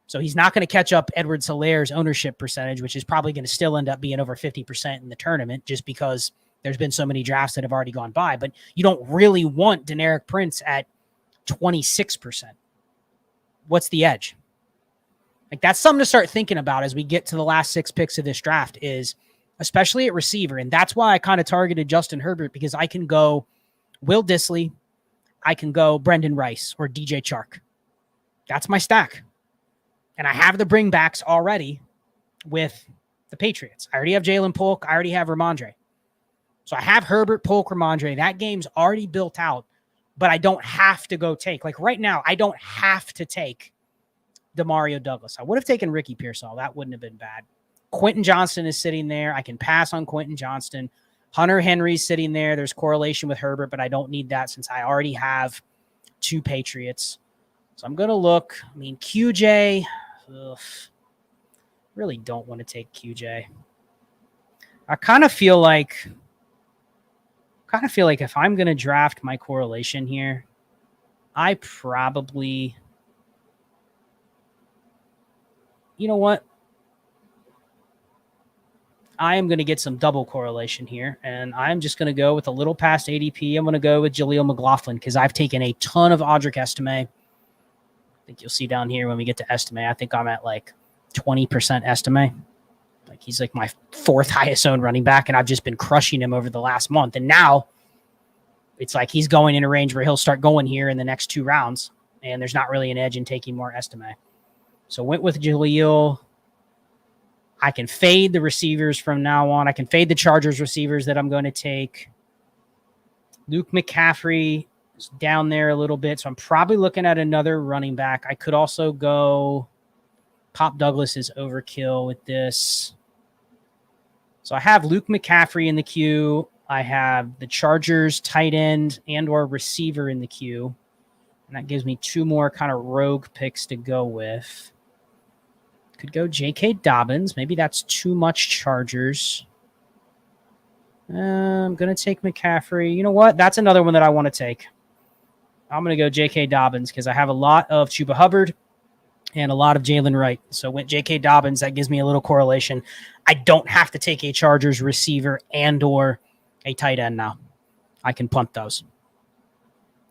So he's not going to catch up Edwards-Helaire's ownership percentage, which is probably going to still end up being over 50% in the tournament just because there's been so many drafts that have already gone by. But you don't really want Deneric Prince at 26%. What's the edge? Like, that's something to start thinking about as we get to the last 6 picks of this draft, is especially at receiver. And that's why I kind of targeted Justin Herbert, because I can go Will Dissly, I can go Brendan Rice or DJ Chark. That's my stack. And I have the bringbacks already with the Patriots. I already have Jalen Polk. I already have Ramondre. So I have Herbert, Polk, Ramondre. That game's already built out, but I don't have to go take. Like right now, I don't have to take Demario Douglas. I would have taken Ricky Pearsall. That wouldn't have been bad. Quentin Johnston is sitting there. I can pass on Quentin Johnston. Hunter Henry's sitting there. There's correlation with Herbert, but I don't need that since I already have 2 Patriots. So I'm going to look. I mean, QJ, really don't want to take QJ. I kind of feel like if I'm going to draft my correlation here, I probably, you know what? I am going to get some double correlation here, and I'm just going to go with a little past ADP. I'm going to go with Jaleel McLaughlin because I've taken a ton of Audric Estime. I think you'll see down here when we get to Estime, I think I'm at like 20% Estime. Like he's like my 4th highest owned running back, and I've just been crushing him over the last month. And now it's like he's going in a range where he'll start going here in the next 2 rounds. and there's not really an edge in taking more Estime. So went with Jaleel. I can fade the receivers from now on. I can fade the Chargers receivers that I'm going to take. Luke McCaffrey is down there a little bit, so I'm probably looking at another running back. I could also go Pop Douglas is overkill with this. So I have Luke McCaffrey in the queue. I have the Chargers tight end and or receiver in the queue. And that gives me 2 more kind of rogue picks to go with. Could go J.K. Dobbins. Maybe that's too much Chargers. I'm going to take McCaffrey. You know what? That's another one that I want to take. I'm going to go J.K. Dobbins because I have a lot of Chuba Hubbard and a lot of Jalen Wright. So went J.K. Dobbins. That gives me a little correlation. I don't have to take a Chargers receiver and or a tight end now. I can punt those.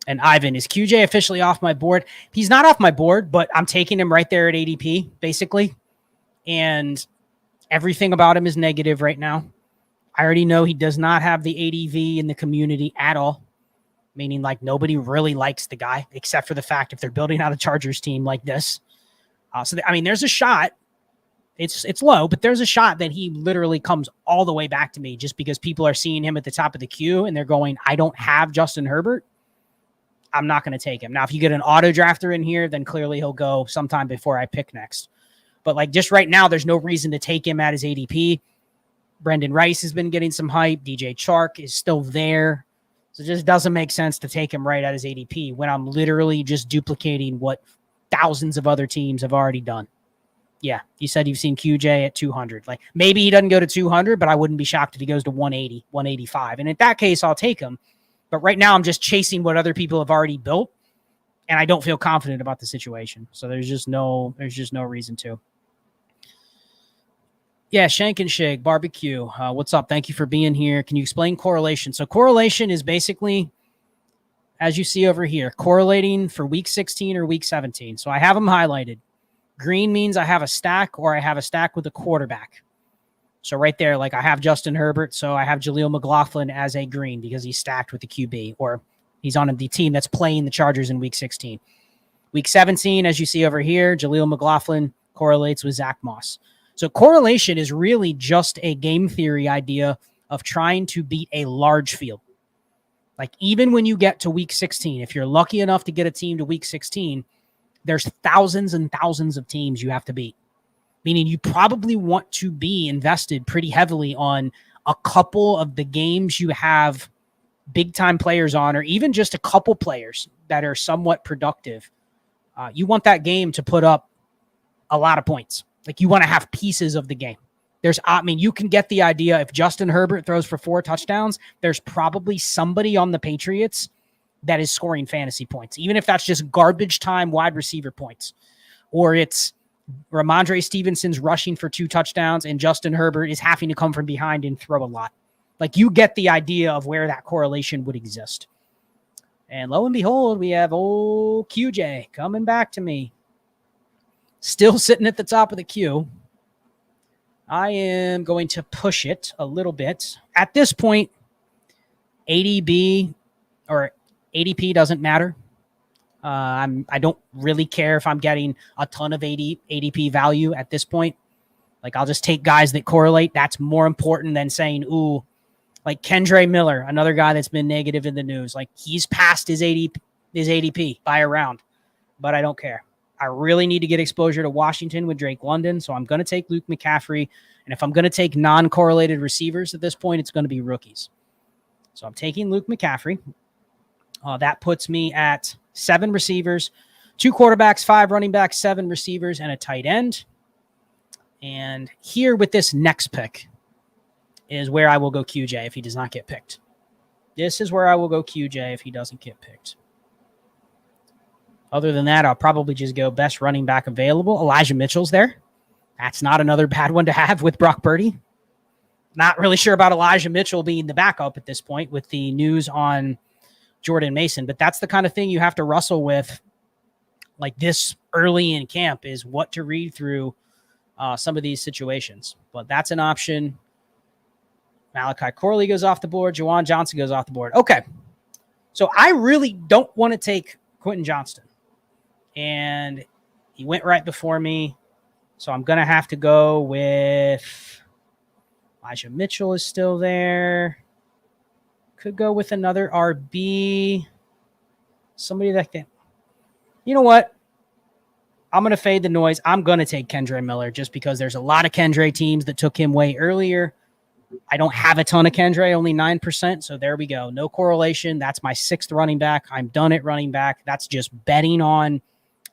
And Ivan, is QJ officially off my board? He's not off my board, but I'm taking him right there at ADP, basically. And everything about him is negative right now. I already know he does not have the ADV in the community at all, meaning like nobody really likes the guy, except for the fact if they're building out a Chargers team like this. There's a shot. It's low, but there's a shot that he literally comes all the way back to me just because people are seeing him at the top of the queue and they're going, I don't have Justin Herbert. I'm not going to take him. Now, if you get an auto drafter in here, then clearly he'll go sometime before I pick next. But like just right now, there's no reason to take him at his ADP. Brendan Rice has been getting some hype. DJ Chark is still there. So it just doesn't make sense to take him right at his ADP when I'm literally just duplicating what thousands of other teams have already done. Yeah, you said you've seen QJ at 200. Like maybe he doesn't go to 200, but I wouldn't be shocked if he goes to 180, 185. And in that case, I'll take him. But right now I'm just chasing what other people have already built, and I don't feel confident about the situation. So there's just no reason to. Yeah, Shank and Shake, Barbecue. What's up? Thank you for being here. Can you explain correlation? So correlation is basically, as you see over here, correlating for week 16 or week 17. So I have them highlighted. Green means I have a stack or I have a stack with a quarterback. So right there, like I have Justin Herbert, so I have Jaleel McLaughlin as a green because he's stacked with the QB, or he's on the team that's playing the Chargers in week 16. Week 17, as you see over here, Jaleel McLaughlin correlates with Zach Moss. So correlation is really just a game theory idea of trying to beat a large field. Like even when you get to week 16, if you're lucky enough to get a team to week 16, there's thousands and thousands of teams you have to beat. Meaning you probably want to be invested pretty heavily on a couple of the games you have big-time players on, or even just a couple players that are somewhat productive. You want that game to put up a lot of points. Like you want to have pieces of the game. You can get the idea if Justin Herbert throws for 4 touchdowns, there's probably somebody on the Patriots that is scoring fantasy points, even if that's just garbage time wide receiver points, or it's Ramondre Stevenson's rushing for 2 touchdowns and Justin Herbert is having to come from behind and throw a lot. Like you get the idea of where that correlation would exist. And lo and behold, we have old QJ coming back to me. Still sitting at the top of the queue. I am going to push it a little bit. At this point, ADB or ADP doesn't matter. I don't really care if I'm getting a ton of ADP value at this point. Like I'll just take guys that correlate. That's more important than saying, ooh, like Kendre Miller, another guy that's been negative in the news. Like he's past his ADP by a round, but I don't care. I really need to get exposure to Washington with Drake London, so I'm going to take Luke McCaffrey. And if I'm going to take non-correlated receivers at this point, it's going to be rookies. So I'm taking Luke McCaffrey. That puts me at 7 receivers, 2 quarterbacks, 5 running backs, 7 receivers, and a tight end. And here with this next pick is where I will go QJ if he does not get picked. This is where I will go QJ if he doesn't get picked. Other than that, I'll probably just go best running back available. Elijah Mitchell's there. That's not another bad one to have with Brock Purdy. Not really sure about Elijah Mitchell being the backup at this point with the news on Jordan Mason, but that's the kind of thing you have to wrestle with like this early in camp is what to read through some of these situations. But that's an option. Malachi Corley goes off the board. Juwan Johnson goes off the board. Okay. So I really don't want to take Quentin Johnston. and he went right before me. So I'm going to have to go with Elijah Mitchell is still there. Could go with another RB. Somebody that can. You know what? I'm going to fade the noise. I'm going to take Kendre Miller just because there's a lot of Kendre teams that took him way earlier. I don't have a ton of Kendre, only 9%. So there we go. No correlation. That's my 6th running back. I'm done at running back. That's just betting on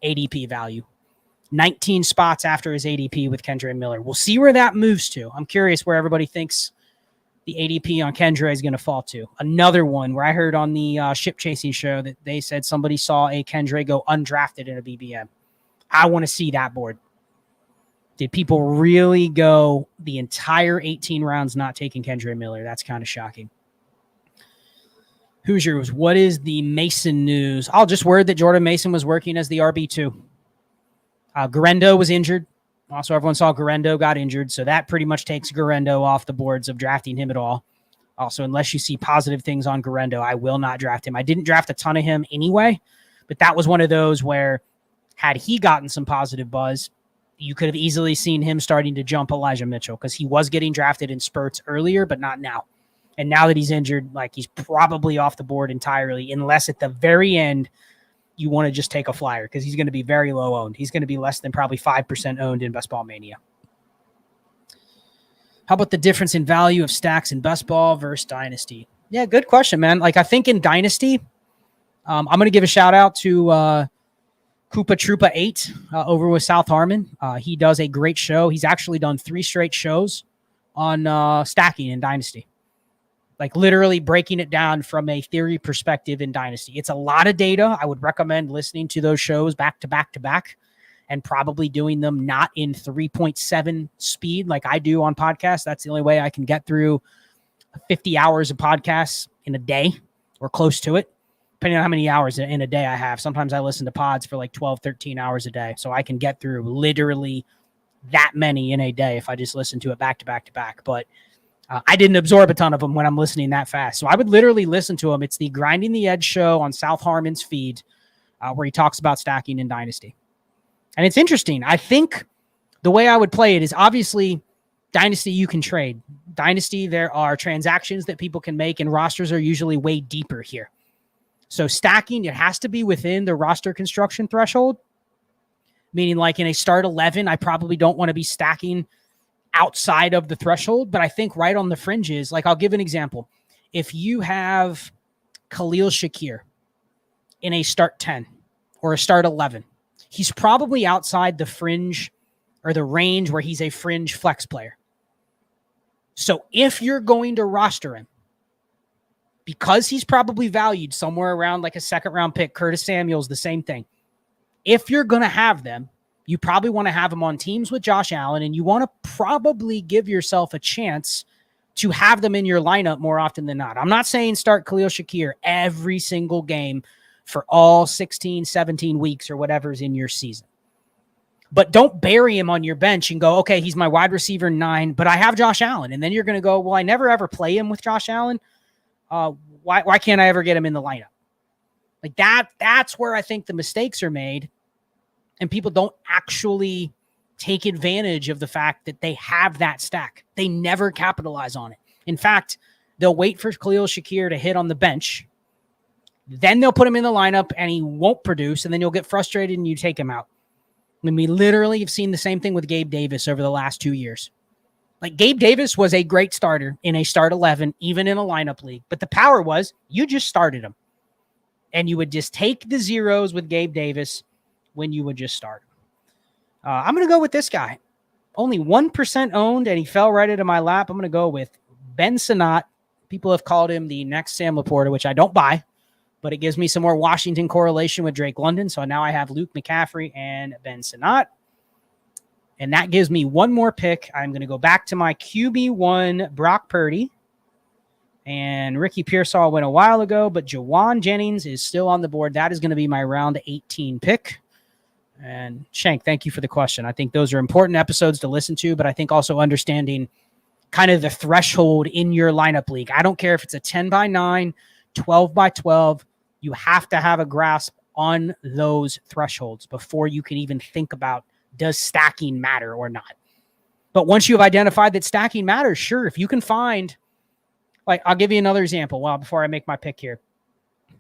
ADP value. 19 spots after his ADP with Kendre Miller. We'll see where that moves to. I'm curious where everybody thinks the ADP on Kendre is going to fall to. Another one where I heard on the ship chasing show that they said somebody saw a Kendre go undrafted in a BBM. I want to see that board. Did people really go the entire 18 rounds not taking Kendre Miller? That's kind of shocking. Hoosiers, what is the Mason news? I'll just word that Jordan Mason was working as the RB2. Garendo was injured. Also, everyone saw Garendo got injured, so that pretty much takes Garendo off the boards of drafting him at all. Also, unless you see positive things on Garendo, I will not draft him. I didn't draft a ton of him anyway, but that was one of those where had he gotten some positive buzz, you could have easily seen him starting to jump Elijah Mitchell because he was getting drafted in spurts earlier, but not now. And now that he's injured, like he's probably off the board entirely, unless at the very end you want to just take a flyer because he's going to be very low owned. He's going to be less than probably 5% owned in Bestball Mania. How about the difference in value of stacks in Bestball versus Dynasty? Yeah, good question, man. Like I think in Dynasty, I'm going to give a shout out to Koopa Troopa 8 over with South Harmon. He does a great show. He's actually done 3 straight shows on stacking in Dynasty. Like literally breaking it down from a theory perspective in Dynasty. It's a lot of data. I would recommend listening to those shows back to back to back and probably doing them not in 3.7 speed like I do on podcasts. That's the only way I can get through 50 hours of podcasts in a day or close to it, depending on how many hours in a day I have. Sometimes I listen to pods for like 12, 13 hours a day. So I can get through literally that many in a day if I just listen to it back to back to back. But I didn't absorb a ton of them when I'm listening that fast. So I would literally listen to them. It's the Grinding the Edge show on South Harmon's feed where he talks about stacking in Dynasty. And it's interesting. I think the way I would play it is obviously Dynasty you can trade. Dynasty, there are transactions that people can make, and rosters are usually way deeper here. So stacking, it has to be within the roster construction threshold, meaning like in a start 11, I probably don't want to be stacking outside of the threshold, but I think right on the fringes, like I'll give an example. If you have Khalil Shakir in a start 10 or a start 11, he's probably outside the fringe or the range where he's a fringe flex player. So if you're going to roster him, because he's probably valued somewhere around like a second round pick, Curtis Samuel's the same thing. If you're going to have them, you probably want to have them on teams with Josh Allen, and you want to probably give yourself a chance to have them in your lineup more often than not. I'm not saying start Khalil Shakir every single game for all 16, 17 weeks or whatever's in your season. But don't bury him on your bench and go, okay, he's my wide receiver 9, but I have Josh Allen. And then you're going to go, well, I never ever play him with Josh Allen. Why can't I ever get him in the lineup? Like that's where I think the mistakes are made. And people don't actually take advantage of the fact that they have that stack. They never capitalize on it. In fact, they'll wait for Khalil Shakir to hit on the bench. Then they'll put him in the lineup and he won't produce. And then you'll get frustrated and you take him out. I mean, we literally have seen the same thing with Gabe Davis over the last 2 years. Like Gabe Davis was a great starter in a start 11, even in a lineup league. But the power was you just started him. And you would just take the zeros with Gabe Davis when you would just start. I'm going to go with this guy. Only 1% owned, and he fell right into my lap. I'm going to go with Ben Sinnott. People have called him the next Sam Laporta, which I don't buy, but it gives me some more Washington correlation with Drake London. So now I have Luke McCaffrey and Ben Sinnott. And that gives me one more pick. I'm going to go back to my QB1, Brock Purdy. And Ricky Pearsall went a while ago, but Jawan Jennings is still on the board. That is going to be my round 18 pick. And Shank, thank you for the question. I think those are important episodes to listen to, but I think also understanding kind of the threshold in your lineup league. I don't care if it's a 10 by 9, 12 by 12. You have to have a grasp on those thresholds before you can even think about, does stacking matter or not? But once you have identified that stacking matters, sure, if you can find, like, I'll give you another example. Well, before I make my pick here,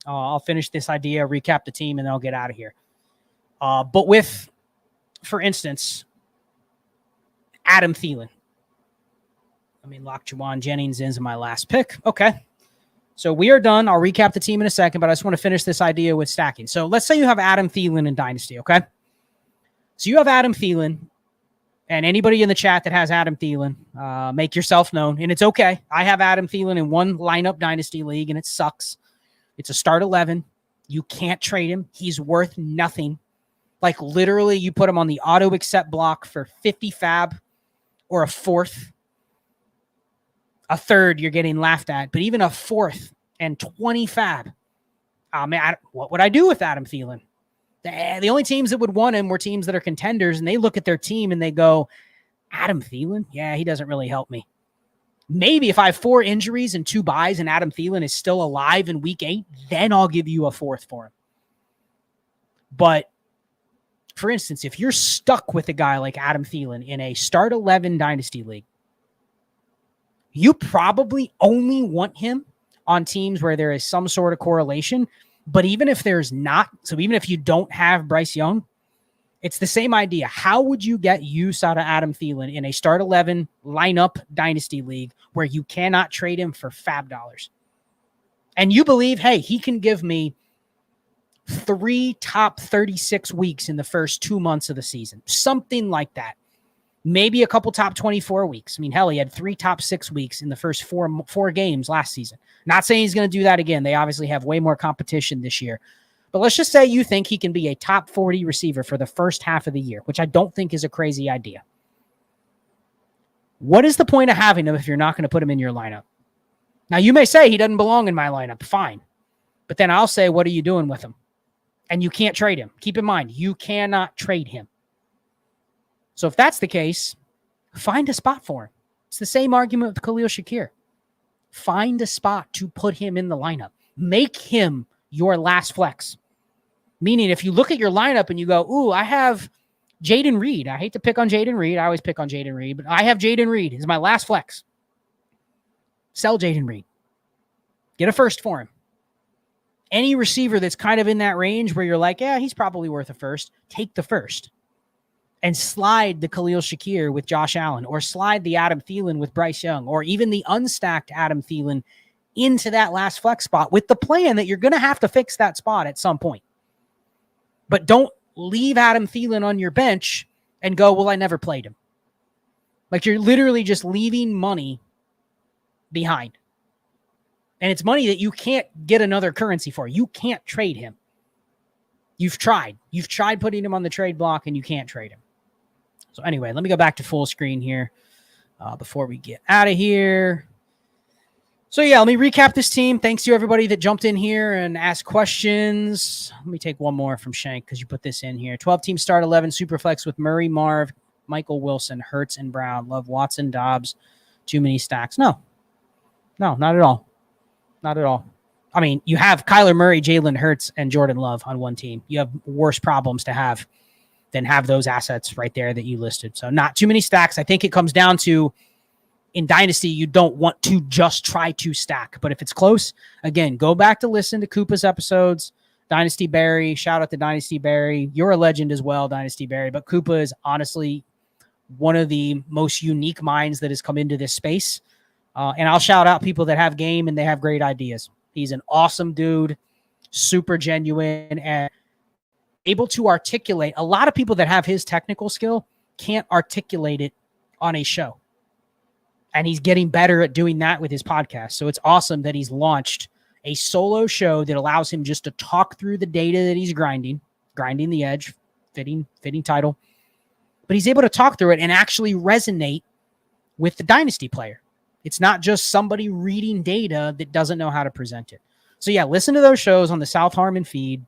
I'll finish this idea, recap the team, and then I'll get out of here. But with, for instance, Adam Thielen. I mean, lock Juwan Jennings in my last pick. Okay. So we are done. I'll recap the team in a second, but I just want to finish this idea with stacking. So let's say you have Adam Thielen in Dynasty, okay? So you have Adam Thielen, and anybody in the chat that has Adam Thielen, make yourself known, and it's okay. I have Adam Thielen in one lineup Dynasty league, and it sucks. It's a start 11. You can't trade him. He's worth nothing. Like, literally, you put him on the auto-accept block for 50 fab or a fourth. A third, you're getting laughed at. But even a fourth and 20 fab, man, what would I do with Adam Thielen? The only teams that would want him were teams that are contenders, and they look at their team and they go, Adam Thielen? Yeah, he doesn't really help me. Maybe if I have 4 injuries and 2 buys and Adam Thielen is still alive in week 8, then I'll give you a fourth for him. But for instance, if you're stuck with a guy like Adam Thielen in a start 11 Dynasty league, you probably only want him on teams where there is some sort of correlation. But even if there's not, so even if you don't have Bryce Young, it's the same idea. How would you get use out of Adam Thielen in a start 11 lineup Dynasty league where you cannot trade him for fab dollars? And you believe, hey, he can give me 3 top 36 weeks in the first 2 months of the season, something like that. Maybe a couple top 24 weeks. I mean, hell, he had 3 top 6 weeks in the first four games last season. Not saying he's going to do that again. They obviously have way more competition this year. But let's just say you think he can be a top 40 receiver for the first half of the year, which I don't think is a crazy idea. What is the point of having him if you're not going to put him in your lineup? Now, you may say he doesn't belong in my lineup. Fine. But then I'll say, what are you doing with him? And you can't trade him. Keep in mind, you cannot trade him. So if that's the case, find a spot for him. It's the same argument with Khalil Shakir. Find a spot to put him in the lineup. Make him your last flex. Meaning, if you look at your lineup and you go, ooh, I have Jaden Reed. I hate to pick on Jaden Reed. I always pick on Jaden Reed, but I have Jaden Reed. He's my last flex. Sell Jaden Reed. Get a first for him. Any receiver that's kind of in that range where you're like, yeah, he's probably worth a first, take the first. And slide the Khalil Shakir with Josh Allen, or slide the Adam Thielen with Bryce Young, or even the unstacked Adam Thielen into that last flex spot with the plan that you're going to have to fix that spot at some point. But don't leave Adam Thielen on your bench and go, well, I never played him. Like, you're literally just leaving money behind. And it's money that you can't get another currency for. You can't trade him. You've tried. You've tried putting him on the trade block and you can't trade him. So anyway, let me go back to full screen here before we get out of here. So yeah, let me recap this team. Thanks to everybody that jumped in here and asked questions. Let me take one more from Shank because you put this in here. 12-team start 11 Superflex with Murray, Marv, Michael Wilson, Hurts, and Brown. Love Watson, Dobbs. Too many stacks. No, not at all. Not at all. I mean, you have Kyler Murray, Jalen Hurts, and Jordan Love on one team. You have worse problems to have than have those assets right there that you listed. So not too many stacks. I think it comes down to, in Dynasty, you don't want to just try to stack. But if it's close, again, go back to listen to Koopa's episodes. Dynasty Barry, shout out to Dynasty Barry. You're a legend as well, Dynasty Barry. But Koopa is honestly one of the most unique minds that has come into this space. And I'll shout out people that have game and they have great ideas. He's an awesome dude, super genuine, and able to articulate. A lot of people that have his technical skill can't articulate it on a show. And he's getting better at doing that with his podcast. So it's awesome that he's launched a solo show that allows him just to talk through the data that he's grinding the edge, fitting title. But he's able to talk through it and actually resonate with the Dynasty player. It's not just somebody reading data that doesn't know how to present it. So yeah, listen to those shows on the South Harmon feed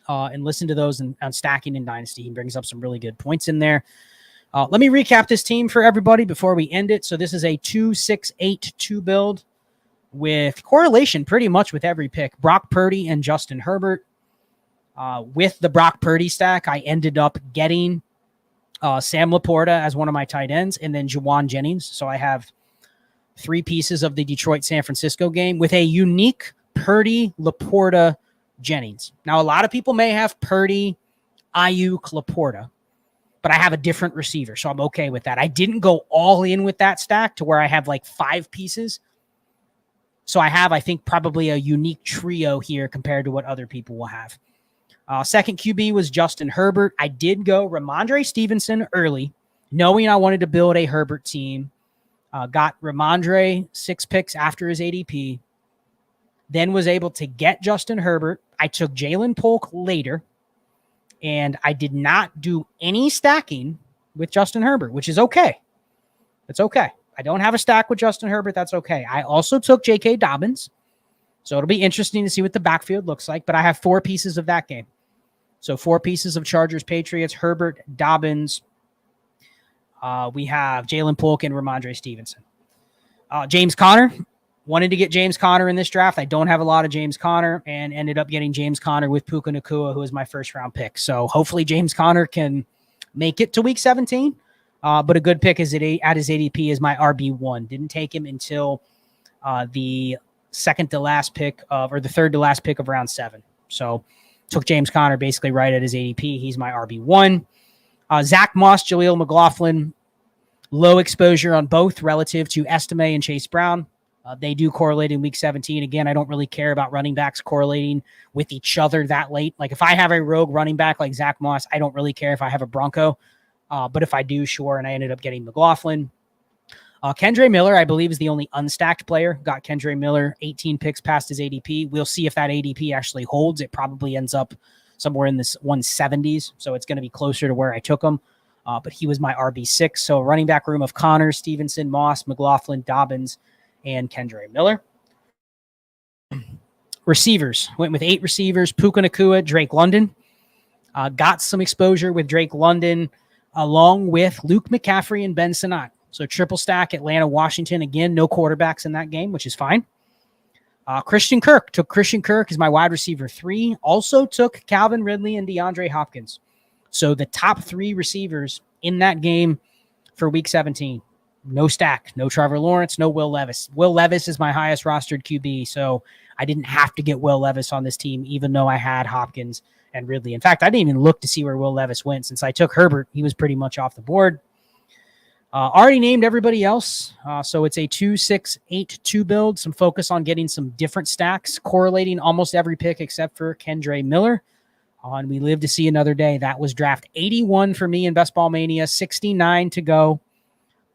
and listen to those on Stacking in Dynasty. He brings up some really good points in there. Let me recap this team for everybody before we end it. So this is a 2-6-8-2 build with correlation pretty much with every pick. Brock Purdy and Justin Herbert. With the Brock Purdy stack, I ended up getting Sam Laporta as one of my tight ends, and then Juwan Jennings. So I have 3 pieces of the Detroit-San Francisco game with a unique Purdy, Laporta, Jennings. Now, a lot of people may have Purdy, Ayuk, Laporta, but I have a different receiver, so I'm okay with that. I didn't go all in with that stack to where I have like 5 pieces. So I have, I think, probably a unique trio here compared to what other people will have. Second QB was Justin Herbert. I did go Ramondre Stevenson early, knowing I wanted to build a Herbert team. Got Ramondre 6 picks after his ADP. Then was able to get Justin Herbert. I took Jalen Polk later. And I did not do any stacking with Justin Herbert, which is okay. It's okay. I don't have a stack with Justin Herbert. That's okay. I also took J.K. Dobbins. So it'll be interesting to see what the backfield looks like. But I have 4 pieces of that game. So 4 pieces of Chargers, Patriots, Herbert, Dobbins. We have Jalen Polk and Ramondre Stevenson. James Conner. Wanted to get James Conner in this draft. I don't have a lot of James Conner and ended up getting James Conner with Puka Nacua, who was my first-round pick. So hopefully James Conner can make it to Week 17. But a good pick is at his ADP is my RB1. Didn't take him until the third to last pick of round 7. So took James Conner basically right at his ADP. He's my RB1. Zach Moss, Jaleel McLaughlin, low exposure on both relative to Estime and Chase Brown. They do correlate in Week 17. Again, I don't really care about running backs correlating with each other that late. Like if I have a rogue running back like Zach Moss, I don't really care if I have a Bronco. But if I do, sure. And I ended up getting McLaughlin. Kendre Miller, I believe, is the only unstacked player. Got Kendre Miller, 18 picks past his ADP. We'll see if that ADP actually holds. It probably ends up somewhere in this 170s. So it's going to be closer to where I took him. But he was my RB6. So a running back room of Connor, Stevenson, Moss, McLaughlin, Dobbins, and Kendre Miller. Receivers. Went with 8 receivers. Puka Nacua, Drake London. Got some exposure with Drake London along with Luke McCaffrey and Ben Sinnott. So triple stack, Atlanta, Washington. Again, no quarterbacks in that game, which is fine. Christian Kirk. Took Christian Kirk as my wide receiver 3. Also took Calvin Ridley and DeAndre Hopkins. So the top 3 receivers in that game for Week 17. No stack, no Trevor Lawrence, no Will Levis. Will Levis is my highest rostered QB, so I didn't have to get Will Levis on this team, even though I had Hopkins and Ridley. In fact, I didn't even look to see where Will Levis went. Since I took Herbert, he was pretty much off the board. Already named everybody else, so it's a 2-6-8-2 build. Some focus on getting some different stacks, correlating almost every pick except for Kendre Miller. And we live to see another day. That was draft 81 for me in Bestball Mania, 69 to go.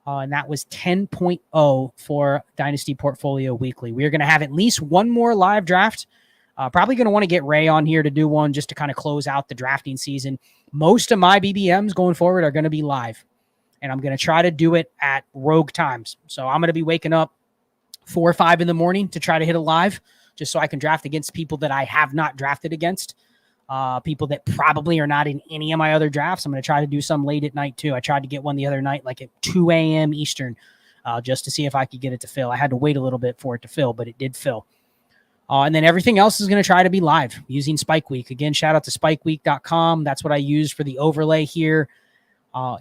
And that was 10.0 for Dynasty Portfolio Weekly. We are going to have at least one more live draft. Probably going to want to get Ray on here to do one just to kind of close out the drafting season. Most of my BBMs going forward are going to be live. And I'm going to try to do it at rogue times. So I'm going to be waking up 4 or 5 in the morning to try to hit a live just so I can draft against people that I have not drafted against. People that probably are not in any of my other drafts. I'm going to try to do some late at night too. I tried to get one the other night, like at 2 a.m. Eastern, just to see if I could get it to fill. I had to wait a little bit for it to fill, but it did fill. And then everything else is going to try to be live using Spike Week. Again, shout out to spikeweek.com. That's what I used for the overlay here.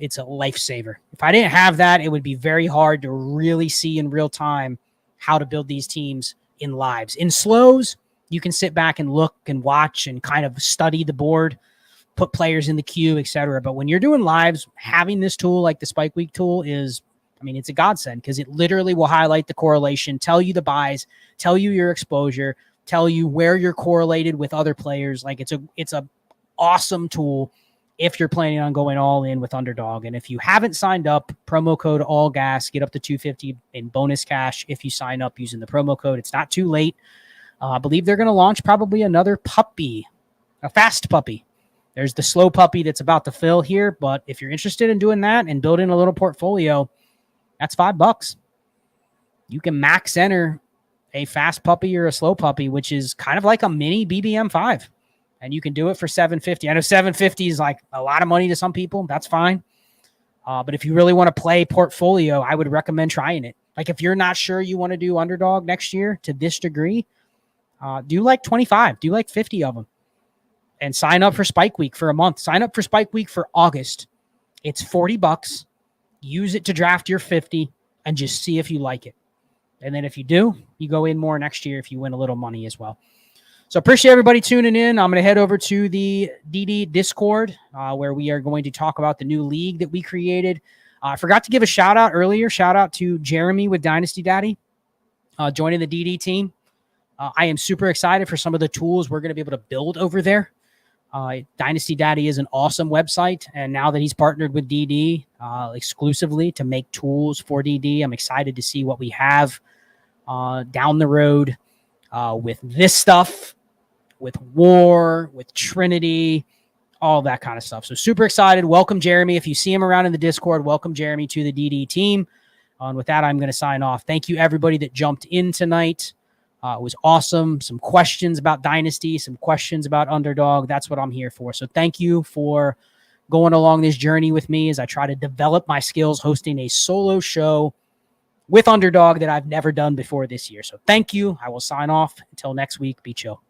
It's a lifesaver. If I didn't have that, it would be very hard to really see in real time how to build these teams in lives. In slows, you can sit back and look and watch and kind of study the board, put players in the queue, etc. But when you're doing lives, having this tool like the Spike Week tool is, I mean, it's a godsend because it literally will highlight the correlation, tell you the buys, tell you your exposure, tell you where you're correlated with other players. Like it's a awesome tool if you're planning on going all in with Underdog. And if you haven't signed up, promo code ALLGAS, get up to $250 in bonus cash if you sign up using the promo code. It's not too late. I believe they're going to launch probably another puppy, a fast puppy. There's the slow puppy that's about to fill here, but if you're interested in doing that and building a little portfolio, that's $5. You can max enter a fast puppy or a slow puppy, which is kind of like a mini BBM5, and you can do it for $750. I know $750 is like a lot of money to some people. That's fine. But if you really want to play portfolio, I would recommend trying it. Like if you're not sure you want to do Underdog next year to this degree, do like 25, do like 50 of them. and sign up for Spike Week for a month. Sign up for Spike Week for August. It's $40. Use it to draft your 50 and just see if you like it. And then if you do, you go in more next year if you win a little money as well. So appreciate everybody tuning in. I'm going to head over to the DD Discord where we are going to talk about the new league that we created. I forgot to give a shout out earlier. Shout out to Jeremy with Dynasty Daddy joining the DD team. I am super excited for some of the tools we're going to be able to build over there. Dynasty Daddy is an awesome website, and now that he's partnered with DD exclusively to make tools for DD, I'm excited to see what we have down the road with this stuff, with War, with Trinity, all that kind of stuff. So super excited. Welcome, Jeremy. If you see him around in the Discord, welcome, Jeremy, to the DD team. And with that, I'm going to sign off. Thank you, everybody that jumped in tonight. It was awesome. Some questions about Dynasty, some questions about Underdog. That's what I'm here for. So thank you for going along this journey with me as I try to develop my skills hosting a solo show with Underdog that I've never done before this year. So thank you. I will sign off. Until next week, be chill.